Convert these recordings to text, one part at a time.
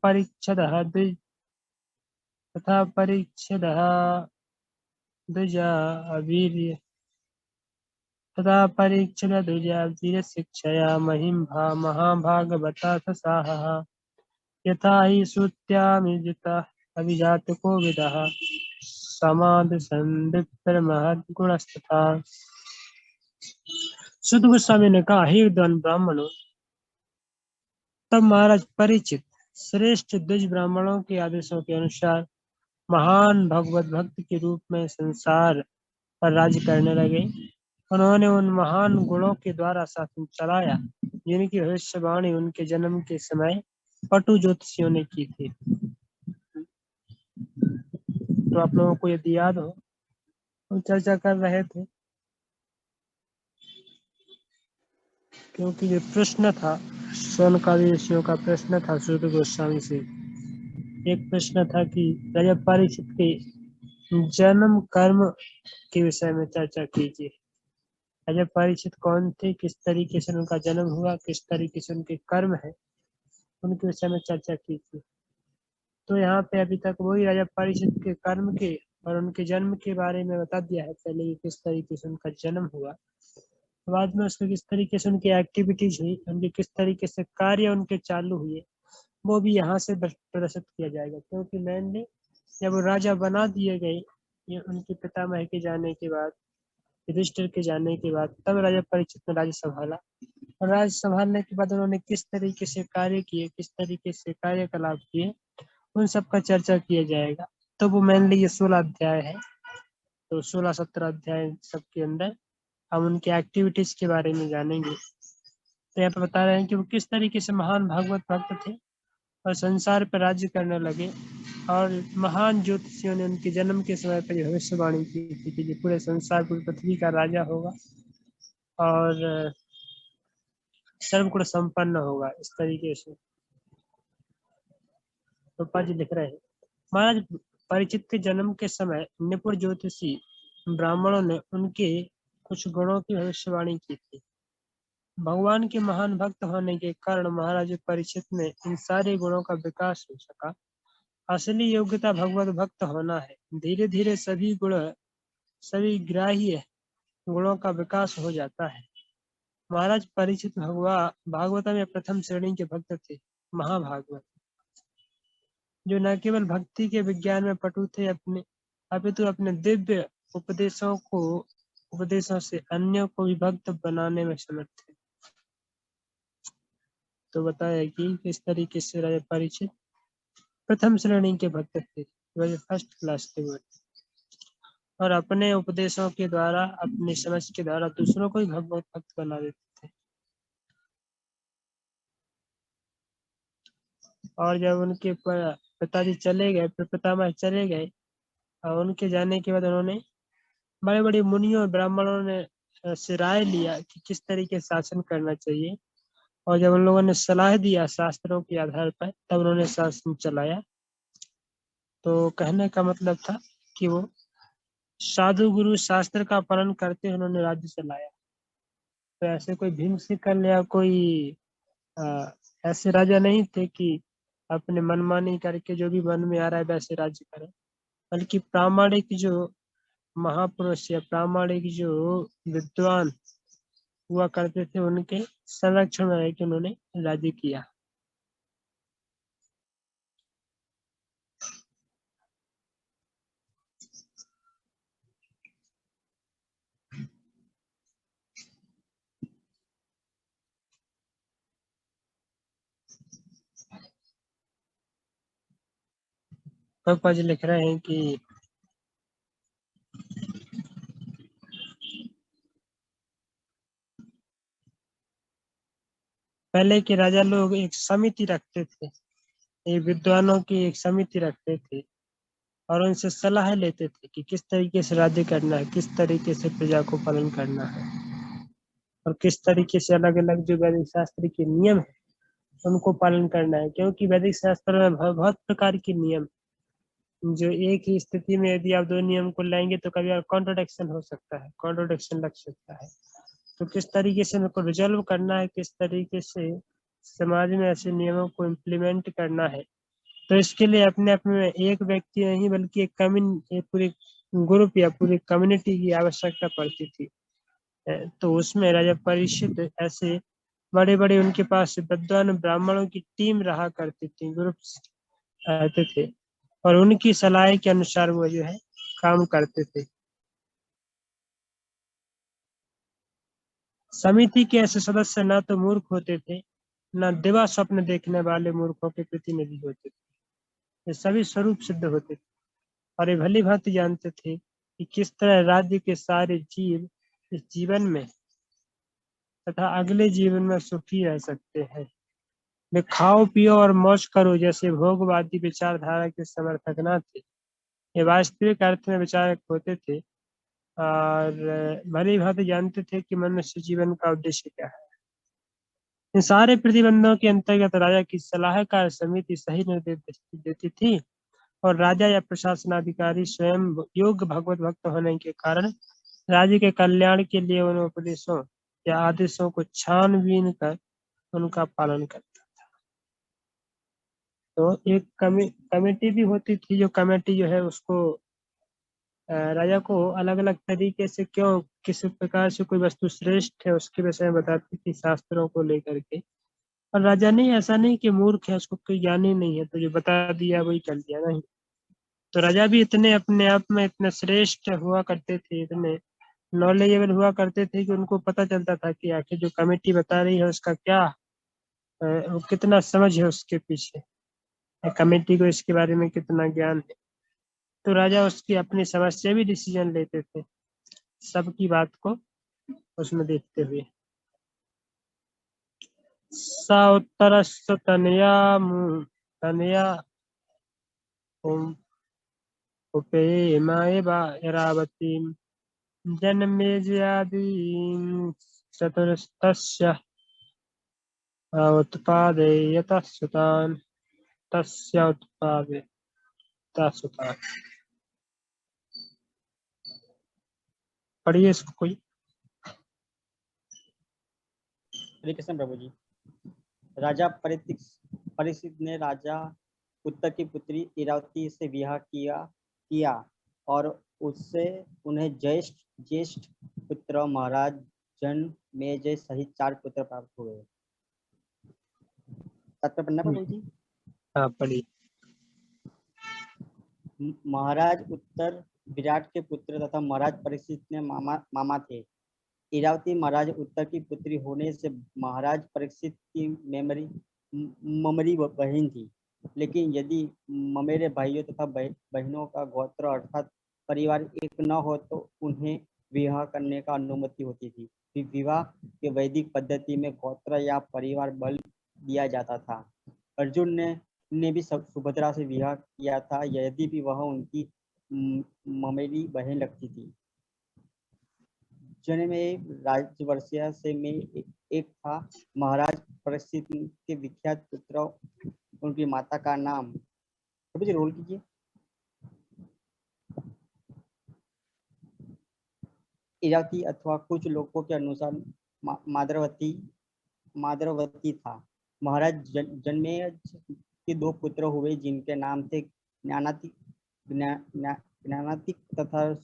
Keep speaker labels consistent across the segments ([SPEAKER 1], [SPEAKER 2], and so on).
[SPEAKER 1] परिच्छदः तथा परिच्छदः द्विजा वीर्य तथा परिच्छद द्विजा वीर शिक्षया महाभागवता साहः यथा हि श्रुत्यामिजुतः अभिजातको विदः समादसंदीप्तमहद्गुणस्तथा। सुध गोस्वामी ने कहा, हे विद्वान ब्राह्मणों, तब महाराज परिचित श्रेष्ठ द्विज ब्राह्मणों के आदेशों के अनुसार महान भगवत भक्त के रूप में संसार पर राज्य करने लगे। उन्होंने उन महान गुणों के द्वारा शासन चलाया जिनकी भविष्यवाणी उनके जन्म के समय पटु ज्योतिषियों ने की थी। तो आप लोगों को यदि याद हो, हम चर्चा कर रहे थे, क्योंकि ये प्रश्न था शौनकादि ऋषियों का प्रश्न था सुध गोस्वामी से। एक प्रश्न था कि राजा परीक्षित के जन्म कर्म के विषय में चर्चा कीजिए। राजा परीक्षित कौन थे, किस तरीके से उनका जन्म हुआ, किस तरीके से उनके कर्म है, उनके विषय में चर्चा कीजिए। तो यहाँ पे अभी तक वही राजा परीक्षित के कर्म के और उनके जन्म के बारे में बता दिया है पहले, किस तरीके से उनका जन्म हुआ, बाद में उसके किस तरीके से उनकी एक्टिविटीज हुई, उनके किस तरीके से कार्य उनके चालू हुए, वो भी यहाँ से प्रदर्शित किया जाएगा। क्योंकि मेनली जब वो राजा बना दिए गए, ये उनके पितामह के जाने के बाद, युधिष्ठिर के जाने के बाद, तब राजा परीक्षित ने राज्य संभाला। और राज्य संभालने के बाद उन्होंने किस तरीके से कार्य किए, किस तरीके से कार्यकलाप किए, उन सब का चर्चा किया जाएगा। तो वो मेनली ये 16 अध्याय है। तो 16-17 अध्याय सबके अंदर हम उनके एक्टिविटीज के बारे में जानेंगे। तो यहाँ पे बता रहे हैं कि वो किस तरीके से महान भागवत भक्त थे और संसार पर राज्य करने लगे। और महान ज्योतिषियों ने उनके जन्म के समय पर भविष्यवाणी की थी कि पूरे संसार, पूरी पृथ्वी का राजा होगा और सर्वगुण संपन्न होगा, इस तरीके से। तो जी लिख रहे हैं, महाराज परिचित के जन्म के समय निपुण ज्योतिषी ब्राह्मणों ने उनके कुछ गुणों की भविष्यवाणी की थी। भगवान के महान भक्त होने के कारण महाराज परीक्षित में इन सारे गुणों का विकास हो सका। असली योग्यता भगवत भक्त होना है। धीरे धीरे सभी ग्राह्य गुणों का विकास हो जाता है। महाराज परीक्षित भागवत में प्रथम श्रेणी के भक्त थे, महाभागवत, जो न केवल भक्ति के विज्ञान में पटु थे, अपितु अपने दिव्य उपदेशों से अन्यों को भी भक्त बनाने में समर्थ थे। तो बताया कि किस तरीके से राजा परीक्षित प्रथम श्रेणी के भक्त थे, वह फर्स्ट क्लास के भक्त, और अपने उपदेशों के द्वारा, अपनी समझ के द्वारा दूसरों को भी भगवत भक्त बना देते थे। और जब उनके पिताजी चले गए, फिर पितामह चले गए, और उनके जाने के बाद उन्होंने बड़े बड़े मुनियों और ब्राह्मणों ने से राय लिया कि किस तरीके से शासन करना चाहिए। और जब उन लोगों ने सलाह दिया शास्त्रों के आधार पर, तब उन्होंने शासन चलाया। तो कहने का मतलब था कि वो साधु गुरु शास्त्र का पालन करते उन्होंने राज्य चलाया। तो ऐसे कोई भीमसिकल या कोई ऐसे राजा नहीं थे कि अपने मनमानी करके जो भी मन में आ रहा है वैसे राज्य करें, बल्कि प्रामाणिक जो महापुरुष या प्रामाणिक जो विद्वान हुआ करते थे, उनके संरक्षण में रह के उन्होंने राज्य किया। पापा जी लिख रहे हैं कि पहले के राजा लोग एक समिति रखते थे, ये विद्वानों की एक समिति रखते थे, और उनसे सलाह लेते थे कि किस तरीके से राज्य करना है, किस तरीके से प्रजा को पालन करना है, और किस तरीके से अलग अलग जो वैदिक शास्त्र के नियम है उनको पालन करना है। क्योंकि वैदिक शास्त्र में बहुत प्रकार के नियम, जो एक ही स्थिति में यदि आप दो नियम को लाएंगे तो कभी कॉन्ट्रोडिक्शन हो सकता है, कॉन्ट्रोडिक्शन लग सकता है। तो किस तरीके से उनको रिजॉल्व करना है, किस तरीके से समाज में ऐसे नियमों को इम्प्लीमेंट करना है, तो इसके लिए अपने आप में एक व्यक्ति नहीं बल्कि एक पूरी ग्रुप या पूरी कम्युनिटी की आवश्यकता पड़ती थी। तो उसमें राजा परीक्षित ऐसे बड़े-बड़े उनके पास विद्वान ब्राह्मणों की टीम रहा करती थी, ग्रुप्स रहते थे और उनकी सलाह के अनुसार वो जो है काम करते थे। समिति के ऐसे सदस्य ना तो मूर्ख होते थे, ना दिवा स्वप्न देखने वाले मूर्खों के प्रतिनिधि होते थे। ये सभी स्वरूप सिद्ध होते थे और ये भली भांति जानते थे कि किस तरह राज्य के सारे जीव इस जीवन में तथा अगले जीवन में सुखी रह सकते हैं। वे खाओ पियो और मौज करो जैसे भोगवादी विचारधारा के समर्थक न थे। ये वास्तविक अर्थ में विचारक होते थे और भली भांति जानते थे कि मनुष्य जीवन का उद्देश्य क्या है। इन सारे प्रतिबंधों के अंतर्गत राजा की सलाहकार समिति सही निर्देश देती थी और राजा या प्रशासनाधिकारी स्वयं योग्य भगवत भक्त होने के कारण राज्य के कल्याण के लिए उन उपदेशों या आदेशों को छानबीन कर उनका पालन करता। तो एक कमेटी भी होती थी, जो कमेटी जो है उसको राजा को अलग अलग तरीके से क्यों किस प्रकार से कोई वस्तु श्रेष्ठ है उसके विषय में बताती थी, शास्त्रों को लेकर के। और राजा नहीं, ऐसा नहीं कि मूर्ख है, उसको कोई ज्ञान ही नहीं है तो जो बता दिया वही कर दिया, नहीं। तो राजा भी इतने अपने आप में इतने श्रेष्ठ हुआ करते थे, इतने नॉलेजेबल हुआ करते थे कि उनको पता चलता था कि आखिर जो कमेटी बता रही है उसका क्या वो कितना समझ है उसके पीछे, कमेटी को इसके बारे में कितना ज्ञान है। तो राजा उसकी अपनी समझ से भी डिसीजन लेते थे, सबकी बात को उसमें देखते हुए। स उत्तरस्य तनया उपेयमाय ऐरावतीं जनमेजयादीं चतुरस्तस्य उत्पादयतः सुतान् तस्य उत्पादयतः सुतान्। पढ़िए इसको कोई।
[SPEAKER 2] हरे कृष्ण प्रभु जी। राजा परीक्षित ने राजा उत्तर की पुत्री इरावती से विवाह किया और उससे उन्हें ज्येष्ठ पुत्र महाराज जनमेजय सहित 4 पुत्र प्राप्त हुए। तात्पर्य पढ़ना प्रभु जी।
[SPEAKER 1] हाँ पढ़िए।
[SPEAKER 2] महाराज उत्तर विराट के पुत्र तथा महाराज परीक्षित ने मामा थे। इरावती महाराज उत्तर की पुत्री होने से महाराज परीक्षित की ममरी बहन थी, लेकिन यदि ममेरे भाइयों तथा बहनों का गोत्र अर्थात परिवार एक न हो तो उन्हें विवाह करने का अनुमति होती थी। विवाह के वैदिक पद्धति में गोत्र या परिवार बल दिया जाता था। अर्जुन ने भी सुभद्रा से विवाह किया था, यदि भी वह उनकी ममेरी बहन लगती थी। में राजवर्षीय से में एक था। महाराज परीक्षित के विख्यात पुत्र, उनकी माता का नाम जी रोल कीजिए। इरावती अथवा कुछ लोगों के अनुसार माद्रवती था। महाराज जन्मेजय के 2 पुत्र हुए जिनके नाम थे ज्ञानातिक तथा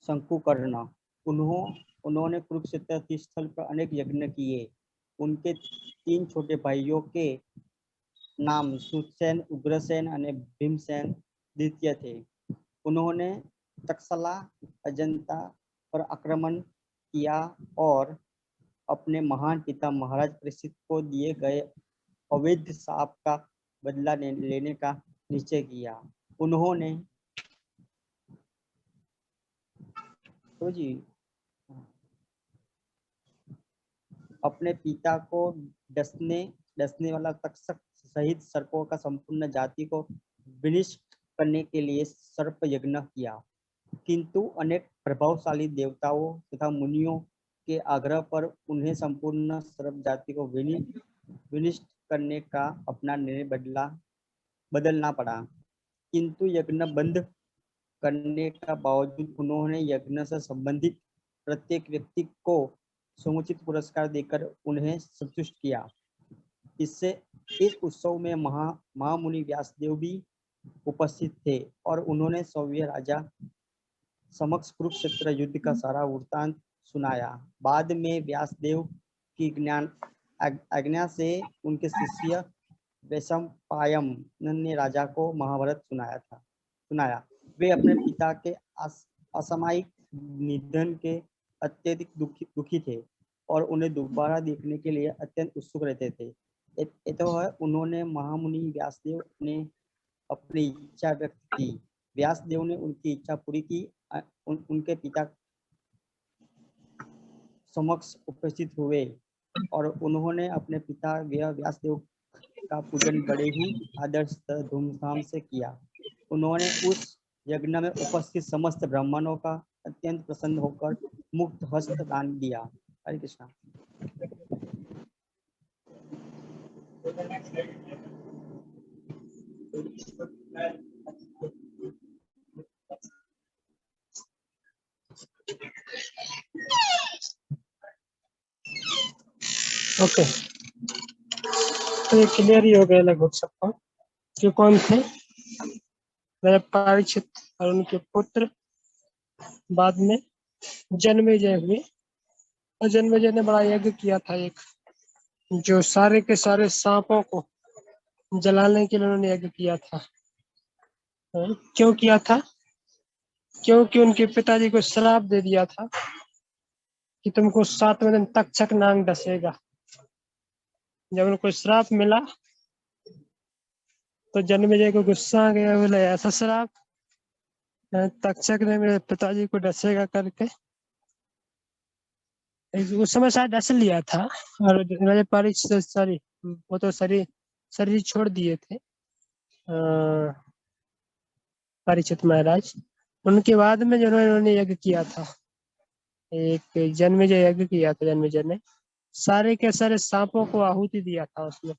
[SPEAKER 2] शंकुकर्ण। उन्होंने कुरुक्षेत्र तीर्थस्थल पर अनेक यज्ञ किए। उनके 3 छोटे भाइयों के नाम सुसेन, उग्रसेन और भीमसेन द्वितीय थे। उन्होंने तक्षशिला, अजंता पर आक्रमण किया और अपने महान पिता महाराज परीक्षित को दिए गए अवैध शाप का बदला लेने का निश्चय किया। उन्होंने तो जी अपने पिता को डसने वाला तक्षक सहित सर्पों का संपूर्ण जाति को विनिष्ट करने के लिए सर्प यज्ञ किया, किंतु अनेक प्रभावशाली देवताओं तथा मुनियों के आग्रह पर उन्हें संपूर्ण सर्प जाति को विनिष्ट करने का अपना निर्णय बदलना पड़ा। किंतु यज्ञ बंद करने का बावजूद उन्होंने यज्ञ से संबंधित प्रत्येक व्यक्ति को समुचित पुरस्कार देकर उन्हें संतुष्ट किया। इससे इस उत्सव में महामुनि व्यासदेव भी उपस्थित थे और उन्होंने सौम्य राजा समक्ष कुरुक्षेत्र युद्ध का सारा वृत्तांत सुनाया। बाद में व्यासदेव की आज्ञा से उनके शिष्य वैशंपायन ने राजा को महाभारत सुनाया। वे अपने पिता के असामयिक निधन के अत्यधिक दुखी थे और उन्हें दोबारा देखने के लिए अत्यंत उत्सुक रहते थे। उन्होंने महामुनि व्यासदेव ने अपनी इच्छा व्यक्त की। व्यासदेव ने उनकी इच्छा पूरी की। उनके पिता समक्ष उपस्थित हुए और उन्होंने अपने पिता व्यासदेव का पूजन बड़े ही आदर धूमधाम से किया। उन्होंने उस यज्ञ में उपस्थित समस्त ब्राह्मणों का अत्यंत प्रसन्न होकर मुक्त हस्त दान दिया। हरे कृष्णा।
[SPEAKER 1] ओके, तो ये क्लियर ही हो गया लगभग सबको कि कौन थे। राजा परीक्षित और उनके पुत्र बाद में जन्मेजय हुए, और जन्मेजय ने बड़ा यज्ञ किया था एक, जो सारे के सारे सांपों को जलाने के लिए उन्होंने यज्ञ किया था। क्यों किया था? क्योंकि उनके पिताजी को श्राप दे दिया था कि तुमको 7वें दिन तक्षक नाग डसेगा। जब उनको श्राप मिला तो जन्मेजय को गुस्सा आ गया, बोले ऐसा श्राप, तक्षक ने मेरे पिताजी को डसेगा करके। उस समय शायद डस लिया था और राजा परीक्षित सॉरी वो तो शरीर छोड़ दिए थे परीक्षित महाराज। उनके बाद में जो उन्होंने यज्ञ किया था, एक जन्मेजय यज्ञ किया था। जन्मेजय ने सारे के सारे सांपों को आहुति दिया था उसमें।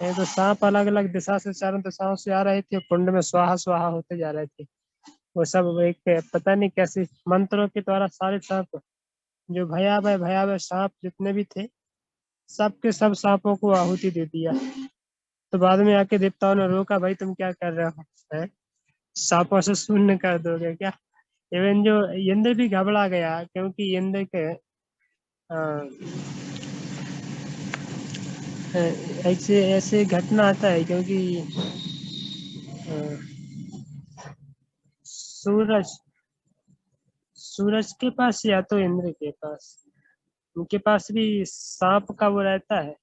[SPEAKER 1] तो सांप अलग अलग दिशा से, चारों दिशाओं से आ रहे थे, कुंड में स्वाहा स्वाहा होते जा रहे थे। वो सब एक पता नहीं कैसे मंत्रों के द्वारा सारे सांप, जो भयावह सांप जितने भी थे, सबके सब सांपों को आहुति दे दिया। तो बाद में आके देवताओं ने रोका, भाई तुम क्या कर रहे हो, सांपों से शून्य कर दोगे क्या? इवन जो इंद्र भी घबरा गया, क्योंकि इंद्र के ऐसे ऐसे घटना आता है क्योंकि सूरज के पास या तो इंद्र के पास, उनके पास भी सांप का वो रहता है।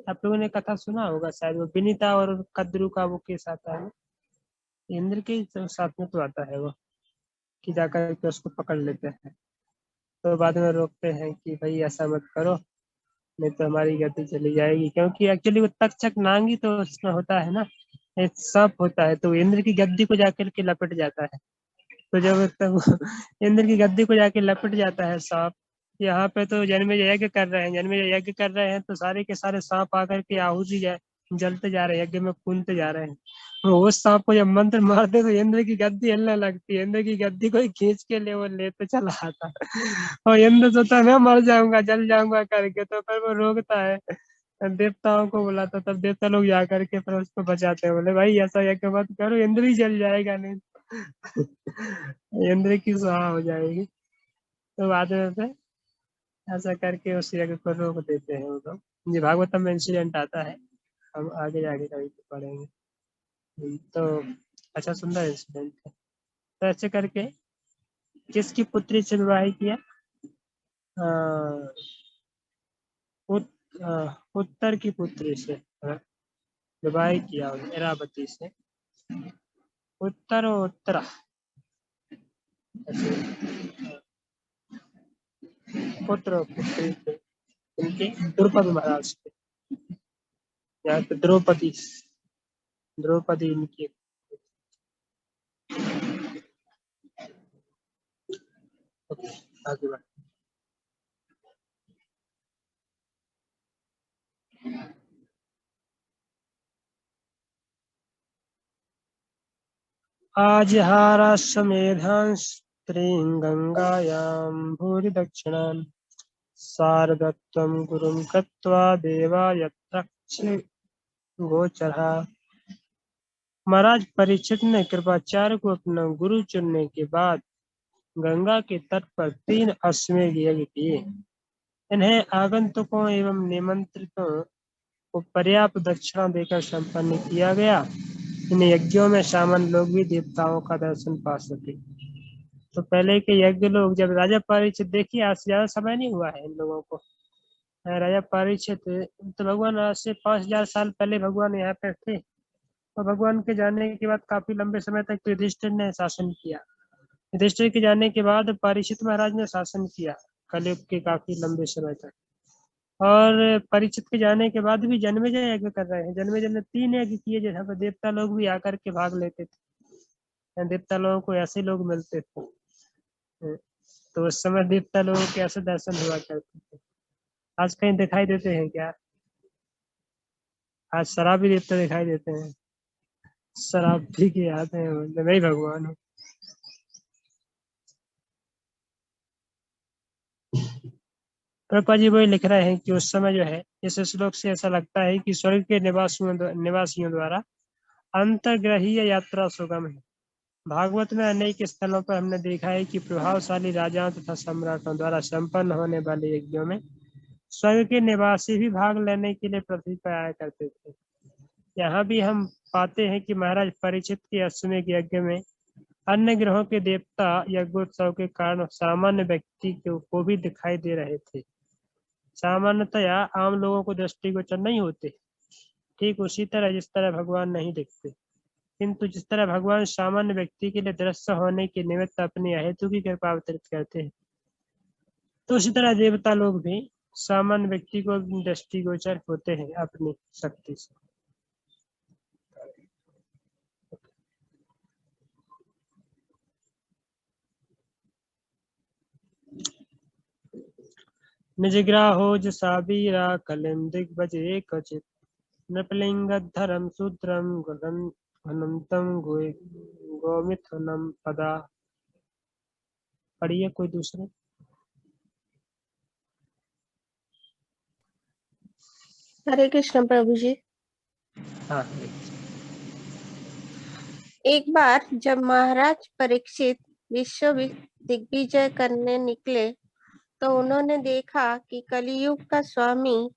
[SPEAKER 1] आप लोगों ने कथा सुना होगा शायद, वो विनीता और कद्रू का वो केस आता है, इंद्र के साथ में तो आता है वो, कि जाकर के उसको पकड़ लेते हैं। तो बाद में रोकते हैं कि भाई ऐसा मत करो, नहीं तो हमारी गति चली जाएगी। क्योंकि एक्चुअली वो तक्षक नाग ही तो उसमें होता है ना, एक सांप होता है, तो इंद्र की गद्दी को जाकर के लपट जाता है। तो जब तक इंद्र की गद्दी को जाके लपट जाता है सांप, यहाँ पे तो जन्मेजय यज्ञ कर रहे हैं, जन्मेजय यज्ञ कर रहे हैं, तो सारे के सारे सांप आकर के आहुति जलते जा रहे हैं, यज्ञ में कूदते जा रहे हैं। तो उस सांप को जब मंत्र मारते तो इंद्र की गद्दी हिलने लगती है, इंद्र की गद्दी को खींच के ले वो लेते चला आता। और इंद्र सोचता है मैं मर जाऊंगा, जल जाऊंगा करके, तो फिर वो रोकता है, देवताओं को बुलाता, तब देवता लोग जा करके फिर उसको बचाते हैं, बोले भाई ऐसा यज्ञ मत करो, इंद्र ही जल जाएगा नहीं इंद्र की सुहा हो जाएगी। तो बाद में फिर ऐसा करके उस यज्ञ को रोक देते हैं वो लोग। ये भागवतम में इंसिडेंट आता है, हम आगे जाके कभी तो पढ़ेंगे। तो अच्छा सुंदर इंसिडेंट है। तो ऐसे करके किसकी पुत्री से विवाह किया? उत्तर की पुत्री से विवाह किया इरावती से। उत्तर और उत्तरा पुत्र और पुत्री थे इनके, द्रौपदी महाराज थे, यहाँ पे द्रौपदी इनकी। आगे बढ़, आजहाराश्वमेधांश स्त्रीं गंगायां भूरि दक्षिणान् शारदत्वं गुरुं कृत्वा देवा यत्र से गो चढ़ा। महाराज परीक्षित ने कृपाचार्य को अपना गुरु चुनने के बाद गंगा के तट पर 3 अश्वमेध यज्ञ किए। इन्हें आगंतुकों एवं निमंत्रितों को पर्याप्त दक्षिणा देकर संपन्न किया गया। इन यज्ञों में सामान्य लोग भी देवताओं का दर्शन पा सके। तो पहले के यज्ञ लोग, जब राजा परीक्षित, देखिए आज से ज्यादा समय नहीं हुआ है इन लोगों को, राजा परीक्षित तो भगवान आज से 5000 साल पहले भगवान यहाँ पे थे। और भगवान के जाने के बाद काफी लंबे समय तक युधिष्ठिर ने शासन किया। युधिष्ठिर के जाने के बाद परीक्षित महाराज ने शासन किया कलयुग के काफी लंबे समय तक। और परीक्षित के जाने के बाद भी जन्मेजय यज्ञ कर रहे हैं। जन्मेजय ने 3 यज्ञ किए, जहाँ पर देवता लोग भी आकर के भाग लेते थे। देवता लोगों को ऐसे लोग मिलते थे, तो उस समय देवता लोगों के ऐसे दर्शन हुआ करते थे। आज कहीं दिखाई देते हैं क्या? आज शराबी देवता दिखाई देते हैं। शराब पी के आते हैं, बोलते मैं भगवान हूँ। प्रभुपाद जी वही लिख रहे हैं कि उस समय जो है, इस श्लोक से ऐसा लगता है कि स्वर्ग के निवासियों द्वारा अंतर्ग्रहीय यात्रा सुगम है। भागवत में अनेक स्थलों पर हमने देखा है कि प्रभावशाली राजाओं तथा सम्राटों द्वारा संपन्न होने वाले यज्ञों में स्वर्ग के निवासी भी भाग लेने के लिए पृथ्वी पर आया करते थे। यहाँ भी हम पाते हैं कि महाराज परीक्षित के अश्वमेध यज्ञ में अन्य ग्रहों के देवता यज्ञोत्सव के कारण सामान्य व्यक्ति को भी दिखाई दे रहे थे। सामान्यतया आम लोगों को दृष्टिगोचर नहीं होते, ठीक उसी तरह जिस तरह भगवान नहीं दिखते, किंतु जिस तरह भगवान सामान्य व्यक्ति के लिए दृश्य होने के निमित्त अपनी अहेतु की कृपा अवतरित करते हैं, तो उसी तरह देवता लोग भी सामान्य व्यक्ति को दृष्टिगोचर होते हैं अपनी शक्ति से। निजग्राहोज साबीरा कलिम दिग्भजे क्वचित नृपलिंगधरम शूद्रम घनंतम गोमिथुनम पदा। पढ़िए कोई दूसरे।
[SPEAKER 3] हरे कृष्ण प्रभु जी।
[SPEAKER 1] हाँ,
[SPEAKER 3] एक बार जब महाराज परीक्षित विश्व दिग्विजय करने निकले तो उन्होंने देखा कि कलियुग का स्वामी,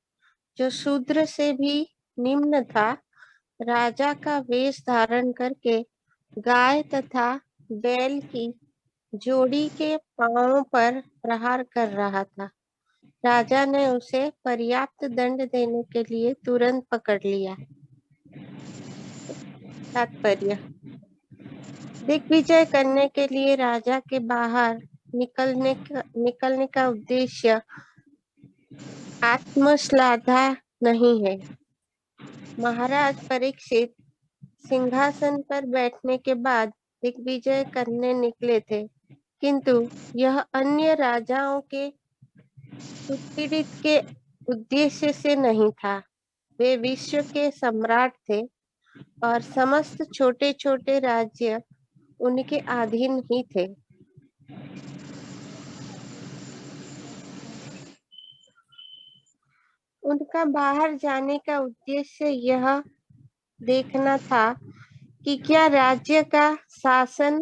[SPEAKER 3] जो शूद्र से भी निम्न था, राजा का वेश धारण करके गाय तथा बैल की जोड़ी के पांवों पर प्रहार कर रहा था। राजा ने उसे पर्याप्त दंड देने के लिए तुरंत पकड़ लिया। तात्पर्य: दिग्विजय करने के लिए राजा के बाहर निकलने का उद्देश्य आत्मश्लाघा नहीं है। महाराज परीक्षित सिंहासन पर बैठने के बाद दिग्विजय करने निकले थे, किंतु यह अन्य राजाओं के उत्पीड़ित के उद्देश्य से नहीं था। वे विश्व के सम्राट थे और समस्त छोटे छोटे राज्य उनके अधीन ही थे। उनका बाहर जाने का उद्देश्य यह देखना था कि क्या राज्य का शासन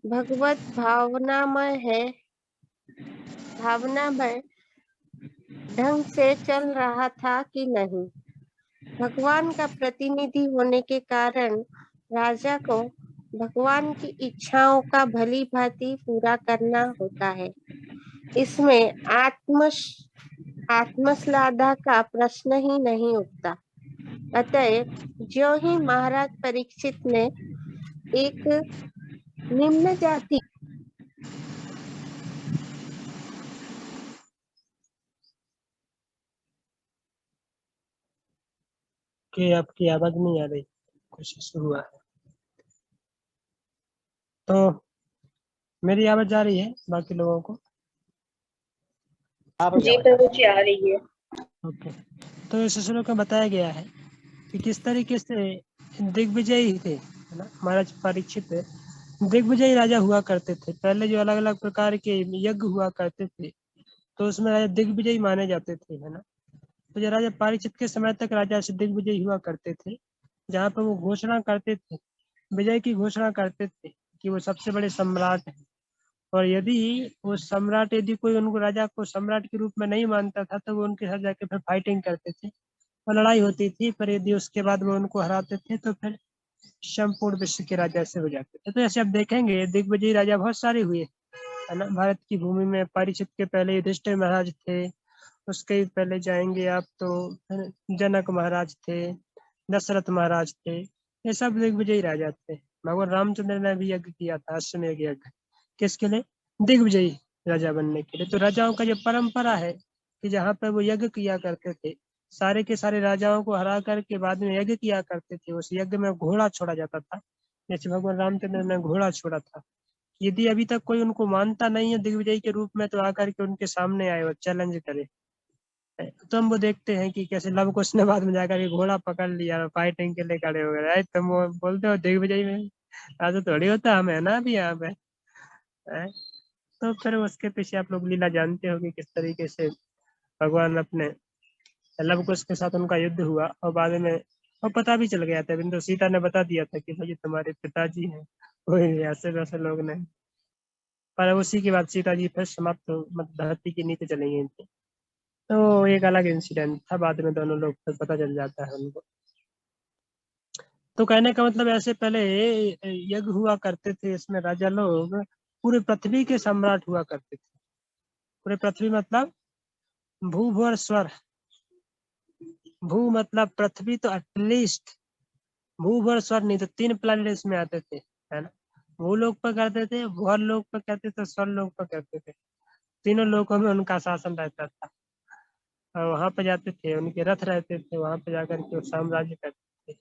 [SPEAKER 3] भगवत भावनामय ढंग से चल रहा था कि नहीं। भगवान का प्रतिनिधि होने के कारण राजा को भगवान की इच्छाओं का भली भांति पूरा करना होता है। इसमें आत्मश्लाघा का प्रश्न ही नहीं उठता। अतएव जो ही महाराज परीक्षित ने एक निम्न जाति
[SPEAKER 1] कि आपकी आवाज नहीं आ रही, कुछ इशू हुआ है। तो मेरी आवाज जा रही है बाकी लोगों को?
[SPEAKER 3] जी प्रभु जी आ रही है।
[SPEAKER 1] ओके, तो इस श्लोक में बताया गया है कि किस तरीके से दिग्विजयी थे, है ना। महाराज परीक्षित दिग्विजयी राजा हुआ करते थे। पहले जो अलग अलग प्रकार के यज्ञ हुआ करते थे, तो उसमें राजा दिग्विजयी माने जाते थे, है ना। तो ये राजा परीक्षित के समय तक राजा से दिग्विजय हुआ करते थे, जहाँ पर वो घोषणा करते थे, विजय की घोषणा करते थे कि वो सबसे बड़े सम्राट हैं। और यदि वो सम्राट, यदि कोई उनको राजा को सम्राट के रूप में नहीं मानता था तो वो उनके साथ जाके फिर फाइटिंग करते थे और लड़ाई होती थी। पर यदि उसके बाद वो उनको हराते थे तो फिर संपूर्ण विश्व के राजा से हो जाते थे। तो ऐसे आप देखेंगे दिग्विजयी राजा बहुत सारे हुए, है ना। भारत की भूमि में परीक्षित के पहले युधिष्ठिर महाराज थे, उसके पहले जाएंगे आप तो जनक महाराज थे, दशरथ महाराज थे, ये सब दिग्विजयी राजा थे। भगवान रामचंद्र ने भी यज्ञ किया था, अश्वमेध यज्ञ, किसके लिए? दिग्विजयी राजा बनने के लिए। तो राजाओं का जो परंपरा है कि जहाँ पे वो यज्ञ किया करते थे, सारे के सारे राजाओं को हरा करके बाद में यज्ञ किया करते थे। उस यज्ञ में घोड़ा छोड़ा जाता था, जैसे भगवान रामचंद्र ने घोड़ा छोड़ा था। यदि अभी तक कोई उनको मानता नहीं है दिग्विजयी के रूप में, तो आकर के उनके सामने आए और चैलेंज करे। तो हम वो देखते हैं कि कैसे लव कुश ने बाद में जाकर के घोड़ा पकड़ लिया और फाइटिंग के लिए खड़े हो गए। तुम वो बोलते हो दिग्विजयी में राजा थोड़ी होता, हमें है ना अभी यहाँ पे। तो फिर उसके पीछे आप लोग लीला जानते हो कि किस तरीके से भगवान अपने लव कुश के साथ उनका युद्ध हुआ और बाद में और पता भी चल गया था, बिंदु सीता ने बता दिया था कि भाई तुम्हारे पिताजी हैं, कोई ऐसे वैसे लोग नहीं। पर उसी के बाद सीता जी फिर समाप्त मतलब धरती के नीचे चली गई थी। तो एक अलग इंसिडेंट था, बाद में दोनों लोग फिर पता चल जाता है उनको। तो कहने का मतलब ऐसे पहले यज्ञ हुआ करते थे, इसमें राजा लोग पूरे पृथ्वी के सम्राट हुआ करते थे। पूरे पृथ्वी मतलब भू भू और स्वर। भू मतलब पृथ्वी, तो एटलीस्ट भू भू और स्वर नहीं तो 3 प्लैनेट इसमें आते थे, है ना। भूलोक पर करते थे, भूर लोक पर करते थे, स्वर लोक पर करते थे। तीनों लोकों में उनका शासन रहता था और वहां पे जाते थे, उनके रथ रहते थे, वहां पे जाकर के साम्राज्य करते थे।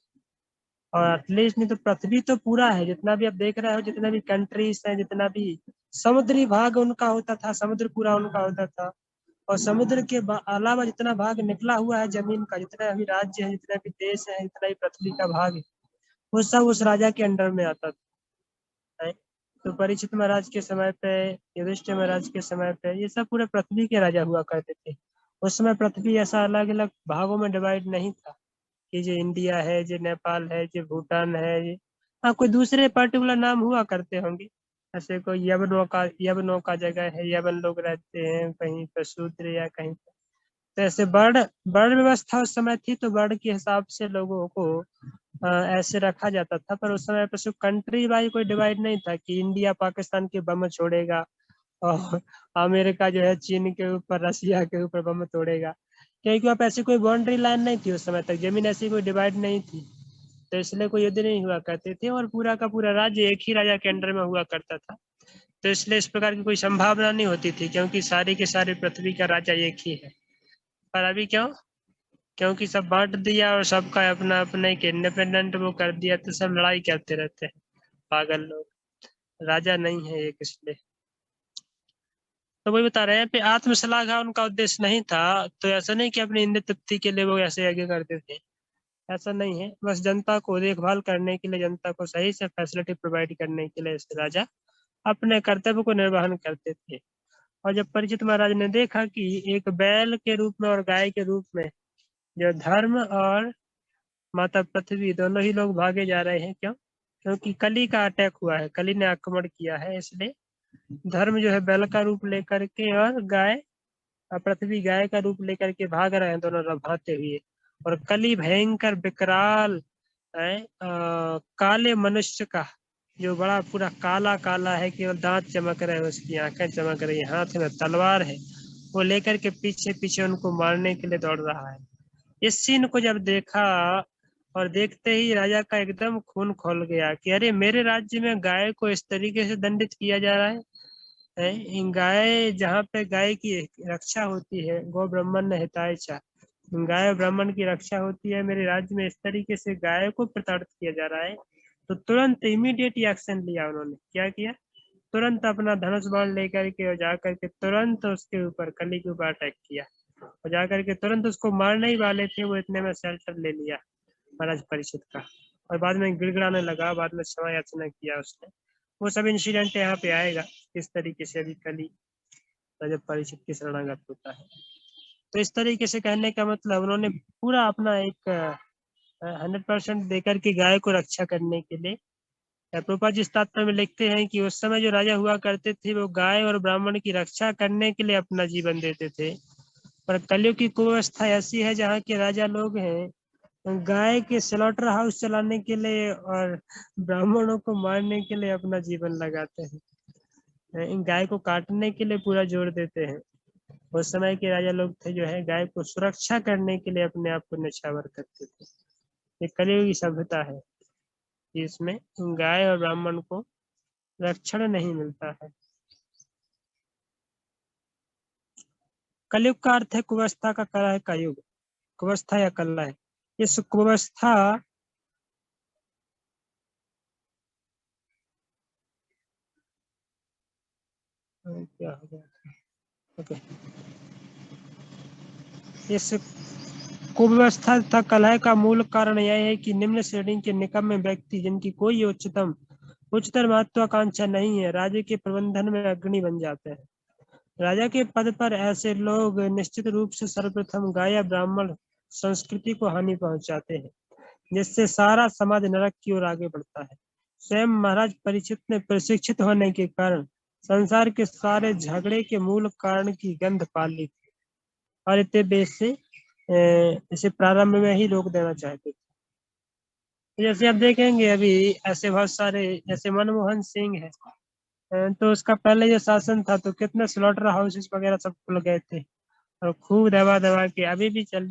[SPEAKER 1] और एटलीस्ट नहीं तो पृथ्वी तो पूरा है, जितना भी आप देख रहे हो, जितने भी कंट्रीज हैं, जितना भी समुद्री भाग उनका होता था, समुद्र पूरा उनका होता था। और समुद्र के अलावा जितना भाग निकला हुआ है जमीन का, जितना भी राज्य है, जितने भी देश है, जितना भी पृथ्वी का भाग है, वो सब उस राजा के अंडर में आता था। तो परीक्षित महाराज के समय पे, युधिष्ठिर महाराज के समय पे, ये सब पूरे पृथ्वी के राजा हुआ करते थे। उस समय पृथ्वी ऐसा अलग अलग भागों में डिवाइड नहीं था कि जो इंडिया है, जो नेपाल है, जो भूटान है, हाँ कोई दूसरे पर्टिकुलर नाम हुआ करते होंगे। ऐसे कोई यवनों का जगह है, यवन लोग रहते हैं कहीं पर, शूद्र या कहीं पर। तो ऐसे वर्ण वर्ण व्यवस्था उस समय थी, तो वर्ण के हिसाब से लोगों को ऐसे रखा जाता था। पर उस समय पर सिर्फ कंट्री वाइज कोई डिवाइड नहीं था कि इंडिया पाकिस्तान के बम छोड़ेगा और अमेरिका जो है चीन के ऊपर, रसिया के ऊपर बम तोड़ेगा, क्योंकि आप ऐसी कोई बाउंड्री लाइन नहीं थी उस समय तक, जमीन ऐसी कोई डिवाइड नहीं थी। तो इसलिए कोई युद्ध नहीं हुआ करते थे और पूरा का पूरा राज्य एक ही राजा के अंडर में हुआ करता था। तो इसलिए इस प्रकार की कोई संभावना नहीं होती थी, क्योंकि सारी के सारे पृथ्वी का राजा एक ही है। पर अभी क्यों? क्योंकि सब बांट दिया और सबका अपना अपना एक इंडिपेंडेंट वो कर दिया, तो सब लड़ाई करते रहते हैं, पागल लोग। राजा नहीं है एक, इसलिए। तो वही बता रहे हैं पे आत्मश्लाघा उनका उद्देश्य नहीं था। तो ऐसा नहीं कि अपनी इंद्र तृप्ति के लिए वो ऐसे आगे करते थे, ऐसा नहीं है। बस जनता को देखभाल करने के लिए, जनता को सही से फैसिलिटी प्रोवाइड करने के लिए ऐसे राजा अपने कर्तव्य को निर्वहन करते थे। और जब परीक्षित महाराज ने देखा कि एक बैल के रूप में और गाय के रूप में जो धर्म और माता पृथ्वी दोनों ही लोग भागे जा रहे हैं, क्यों? क्योंकि कली का अटैक हुआ है, कली ने आक्रमण किया है, इसलिए धर्म जो है बैल का रूप लेकर के और गाय, पृथ्वी गाय का रूप लेकर के भाग रहे हैं, दोनों रभाते हुए। और कली भयंकर विकराल है, काले मनुष्य का, जो बड़ा पूरा काला काला है, केवल दांत चमक रहे हैं, उसकी आंखें चमक रही है, हाथ में तलवार है, वो लेकर के पीछे पीछे उनको मारने के लिए दौड़ रहा है। इस सीन को जब देखा और देखते ही राजा का एकदम खून खौल गया कि अरे मेरे राज्य में गाय को इस तरीके से दंडित किया जा रहा है। गाय, जहाँ पे गाय की रक्षा होती है, गौ ब्राह्मण हिताय च, गाय ब्राह्मण की रक्षा होती है, मेरे राज्य में इस तरीके से गाय को प्रताड़ित किया जा रहा है। तो तुरंत इमीडिएट एक्शन लिया उन्होंने। क्या किया? तुरंत अपना धनुष बाण लेकर के और जाकर के तुरंत उसके ऊपर, कली के ऊपर अटैक किया और जाकर के तुरंत उसको मारने ही वाले थे, वो इतने में शेल्टर ले लिया महाराज परीक्षित का। और बाद में गिड़गिड़ाने लगा, बाद में क्षमा याचना किया उसने। वो सब इंसिडेंट यहाँ पे आएगा किस तरीके से अभी कली जब परीक्षित की शरणागत होता है। तो इस तरीके से कहने का मतलब उन्होंने पूरा अपना एक 100% देकर के गाय को रक्षा करने के लिए। प्रभुपाद जी इस तात्पर्य में लिखते हैं कि उस समय जो राजा हुआ करते थे वो गाय और ब्राह्मण की रक्षा करने के लिए अपना जीवन देते थे, पर कलयुग की कुव्यवस्था ऐसी है जहाँ के राजा लोग हैं गाय के स्लॉटर हाउस चलाने के लिए और ब्राह्मणों को मारने के लिए अपना जीवन लगाते हैं, इन गाय को काटने के लिए पूरा जोर देते हैं। उस समय के राजा लोग थे जो है गाय को सुरक्षा करने के लिए अपने आप को न्यौछावर करते थे। ये कलयुग की सभ्यता है, इसमें गाय और ब्राह्मण को रक्षण नहीं मिलता है। कलयुग का अर्थ है कुवस्था का कला है का युग, कुवस्था या कला है। इस कुवस्था क्या हो गया? ओके, इस कुव्यवस्था तथा कलह का मूल कारण यह है कि निम्न श्रेणी के निकम्मे व्यक्ति जिनकी कोई उच्चतर महत्वाकांक्षा नहीं है राज्य के प्रबंधन में अग्रणी बन जाते हैं। राजा के पद पर ऐसे लोग निश्चित रूप से सर्वप्रथम गाय या ब्राह्मण संस्कृति को हानि पहुंचाते हैं, जिससे सारा समाज नरक की ओर आगे बढ़ता है। स्वयं महाराज परीक्षित ने प्रशिक्षित होने के कारण संसार के सारे झगड़े के मूल कारण की गंध पाल ली थी और इतने बेस से इसे प्रारंभ में ही रोक देना चाहते थे। जैसे आप देखेंगे अभी ऐसे बहुत सारे, जैसे मनमोहन सिंह है, तो उसका पहले जो शासन था तो कितने स्लॉटर हाउसेस वगैरह सब खुल गए थे और खूब दबा दबा के अभी भी चल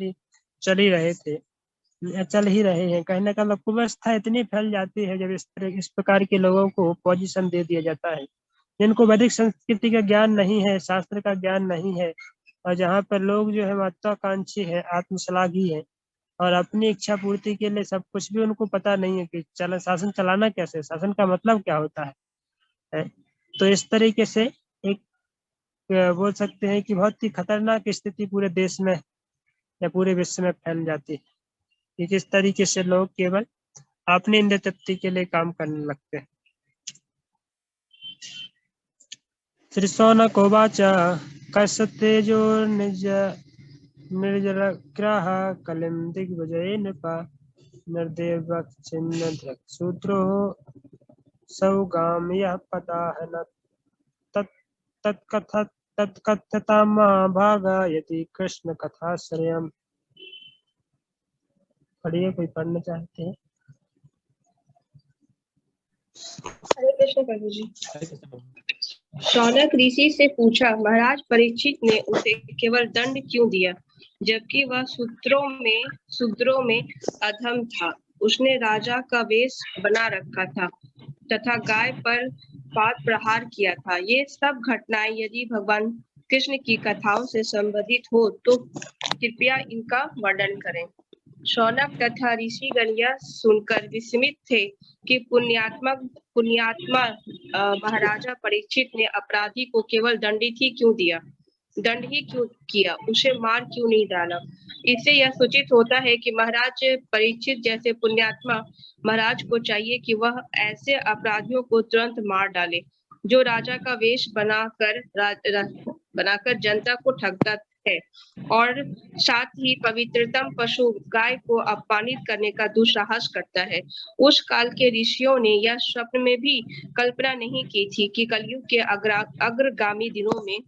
[SPEAKER 1] ही रहे थे, चल ही रहे हैं। कहने का मतलब कुव्यवस्था इतनी फैल जाती है जब इस प्रकार के लोगों को पोजीशन दे दिया जाता है जिनको वैदिक संस्कृति का ज्ञान नहीं है, शास्त्र का ज्ञान नहीं है, और जहाँ पर लोग जो है महत्वाकांक्षी है, आत्मश्लाघी है और अपनी इच्छा पूर्ति के लिए सब कुछ भी उनको पता नहीं है कि शासन चलाना कैसे, शासन का मतलब क्या होता है। तो इस तरीके से एक बोल सकते हैं कि बहुत ही खतरनाक स्थिति पूरे देश में या पूरे विश्व में फैल जाती है कि किस तरीके से लोग केवल अपनी इंद्रिय तृप्ति के लिए काम करने लगते हैं। श्री शौनक उवाच कस्तेजो निर्जरग्राह कलिं दिग्विजये नृपा निर्देवच्छिन्न शूद्रो सौगाम यः पदाहन तत्कथ्यतां महाभागा यदि कृष्ण कथाश्रयम्। पढ़िए, कोई पढ़ना चाहते हैं?
[SPEAKER 4] हरे कृष्ण प्रभु जी। शौनक ऋषि से पूछा, महाराज परीक्षित ने उसे केवल दंड क्यों दिया जबकि वह शूद्रों में अधम था। उसने राजा का वेश बना रखा था तथा गाय पर पाद प्रहार किया था। ये सब घटनाएं यदि भगवान कृष्ण की कथाओं से संबंधित हो तो कृपया इनका वर्णन करें। शौनक तथा ऋषिगण यह सुनकर विस्मित थे कि पुण्यात्मा महाराजा परीक्षित ने अपराधी को केवल दंड ही क्यों किया, उसे मार क्यों नहीं डाला। इससे यह सूचित होता है कि महाराज परीक्षित जैसे पुण्यात्मा महाराज को चाहिए कि वह ऐसे अपराधियों को तुरंत मार डाले जो राजा का वेश बनाकर जनता को ठगता है और साथ ही पवित्रतम पशु गाय को अपमानित करने का दुस्साहस करता है। उस काल के ऋषियों ने यह स्वप्न में भी कल्पना नहीं की थी कि कलयुग के अग्रगामी दिनों में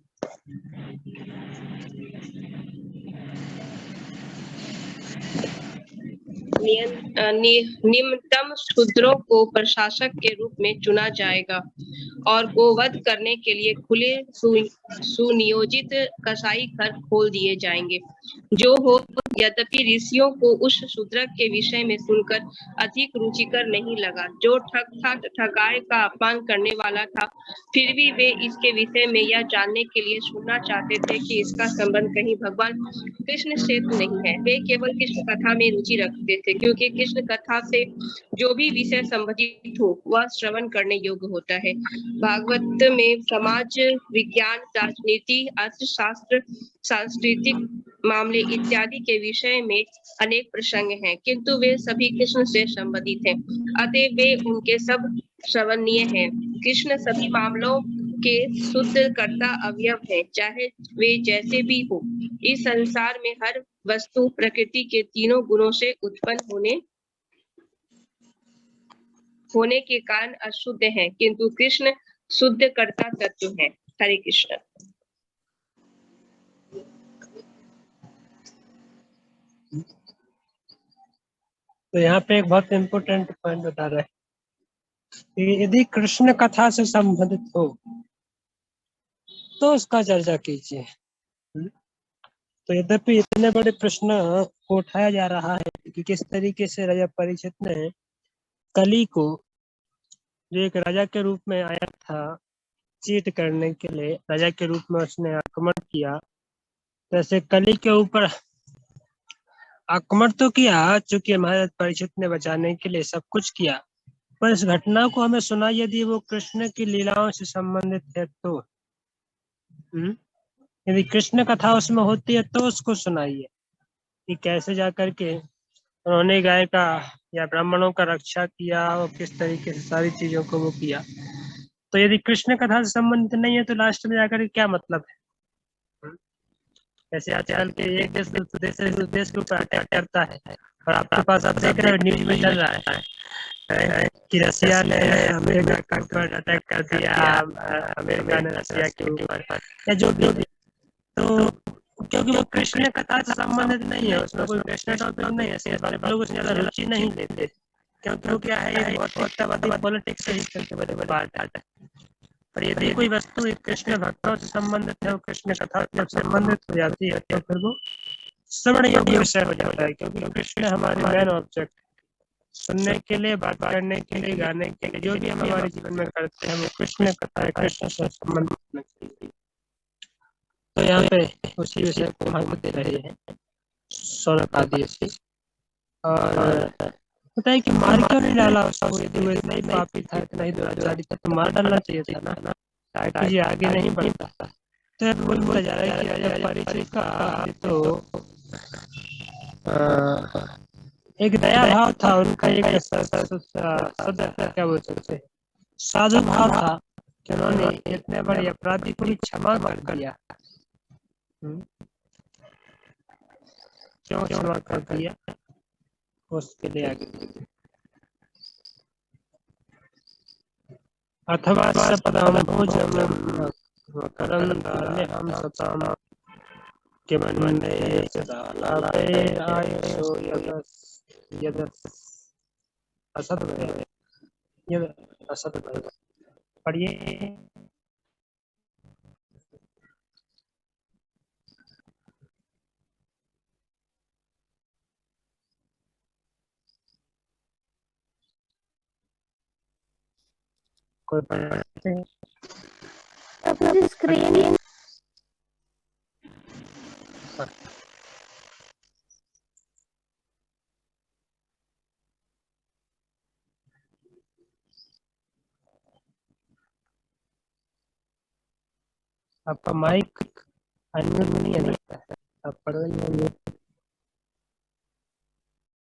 [SPEAKER 4] निम्नतम शूद्रों को प्रशासक के रूप में चुना जाएगा और गोवध करने के लिए खुले सुनियोजित कसाई घर खोल दिए जाएंगे। जो हो, यद्यपि ऋषियों को उस शूद्रक के विषय में सुनकर अधिक रुचिकर नहीं लगा जो ठग था तथा गाय का अपमान करने वाला था, फिर भी वे इसके विषय में यह जानने के लिए सुनना चाहते थे कि इसका संबंध कहीं भगवान कृष्ण से तो नहीं है। वे केवल कृष्ण कथा में रुचि रखते थे क्योंकि कृष्ण कथा से जो भी विषय संबंधित हो वह श्रवण करने योग्य होता है। भागवत में समाज विज्ञान, राजनीति, अर्थशास्त्र, सांस्कृतिक मामले इत्यादि के विषय में अनेक प्रसंग हैं, किंतु वे सभी कृष्ण से संबंधित हैं, अतः वे उनके सब श्रवणीय हैं। कृष्ण सभी मामलों के शुद्ध कर्ता अवयव हैं, चाहे वे जैसे भी हो। इस संसार में हर वस्तु प्रकृति के तीनों गुणों से उत्पन्न होने के कारण अशुद्ध है, किंतु कृष्ण शुद्ध कर्ता तत्व है। हरे कृष्ण।
[SPEAKER 1] तो यहाँ पे एक बहुत इम्पोर्टेंट पॉइंट बता रहे हैं कि यदि कृष्ण कथा से संबंधित हो तो उसका चर्चा कीजिए। तो यद्यपि इतने बड़े प्रश्न को उठाया जा रहा है कि किस तरीके से राजा परीक्षित ने कली को, जो एक राजा के रूप में आया था चीट करने के लिए, राजा के रूप में उसने आक्रमण किया, जैसे कली के ऊपर आक्रमण तो किया, चूंकि महाराज परीक्षित ने बचाने के लिए सब कुछ किया, पर इस घटना को हमें सुना यदि वो कृष्ण की लीलाओं से संबंधित है तो। यदि कृष्ण कथा उसमें होती है तो उसको सुनाइए कि कैसे जाकर के उन्होंने गाय का या ब्राह्मणों का रक्षा किया और किस तरीके से सारी चीजों को वो किया। तो यदि कृष्ण कथा से संबंधित नहीं है तो लास्ट में जाकर के क्या मतलब है? जैसे आजकल के एक देश दूसरे देश से उस देश के ऊपर अटैक करता है और आपके पास आप देख रहे हो न्यूज में चल रहा है कि रसिया ने अमेरिका के ऊपर अटैक कर दिया, अमेरिका ने रसिया के ऊपर, या जो भी। तो क्योंकि वो कृष्ण कथा से संबंधित नहीं है, उसमें कोई कृष्ण टॉपिक नहीं है, इसलिए लोग उसमें ज्यादा रुचि नहीं लेते, क्योंकि वो क्या है, ये भौतिकतावादी पॉलिटिक्स से ही चलते बड़े बड़े पार्ट है। पर यदि कोई वस्तु एक कृष्ण भक्तों से संबंधित है, कृष्ण कथा से संबंधित हो जाती है, तो फिर वो श्रवण योग्य विषय हो जाता है, क्योंकि कृष्ण हमारे मेन ऑब्जेक्ट, सुनने के लिए, बात करने के लिए, गाने के लिए, जो भी हम हमारे जीवन में करते हैं वो कृष्ण कथा है, कृष्ण से संबंधित होना चाहिए। तो यहाँ पे उसी विषय को महत्व दे रहे हैं शौनक आदि से। और पता है कि मार क्यों नहीं डाला उसको? यदि वो इतना ही पापी था, इतना ही दुराचारी था, तो मार डालना चाहिए था ना, ताकि ये आगे नहीं बढ़ता। तो बोलता जा रहा है कि राजा परीक्षित का तो एक दया भाव था, उनका एक क्या बोल सकते, साधु भाव था कि उन्होंने इतने बड़े अपराधी को भी क्षमा कर दिया। क्यों क्षमा कर दिया उसके लिए आगे अथवा सपदाम भोजनम करंदान्यहं सताम किमन्ये सदालापे आयुषो यदस् असद्भवे यद असद्भवे। पढ़िए। कोई पढ़ते हैं?
[SPEAKER 3] अब मुझे स्क्रीन
[SPEAKER 1] आपका माइक अनम्यूट नहीं है, आप पढ़ रही हैं।